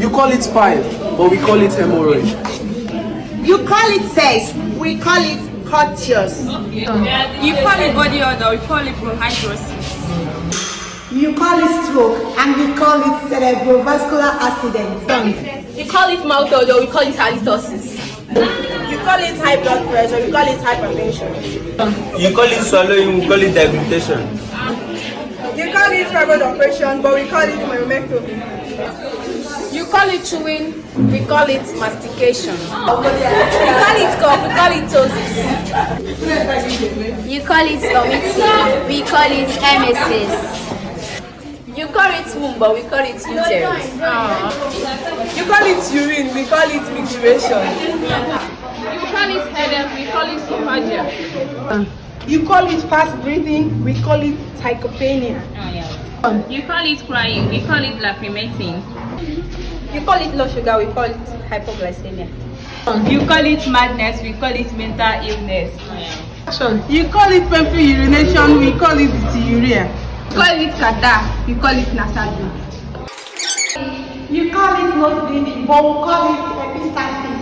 You call it pipe, but we call it hemorrhoid. You call it sex, we call it coitus. You call it body odor, we call it bronchidrosis. You call it stroke, and we call it cerebrovascular accident. You call it mouth odor, we call it halitosis. You call it high blood pressure, we call it hypertension. You call it swallowing, we call it deglutition. You call it fibroid operation, but we call it myomectomy. You call it chewing, we call it mastication. We call it cough, we call it ptosis. You call it vomiting, we call it emesis. You call it womb, but we call it uterus. You call it urine, we call it micturition. You call it headache, we call it esophagia. You call it fast breathing, we call it tachypnea. You call it crying, we call it lacrimating. You call it low sugar, we call it hypoglycemia. You call it madness, we call it mental illness. You call it painful urination, we call it dysuria. You call it catarrh, we call it nasal drip. You call it nose bleeding, but we call it epistaxis.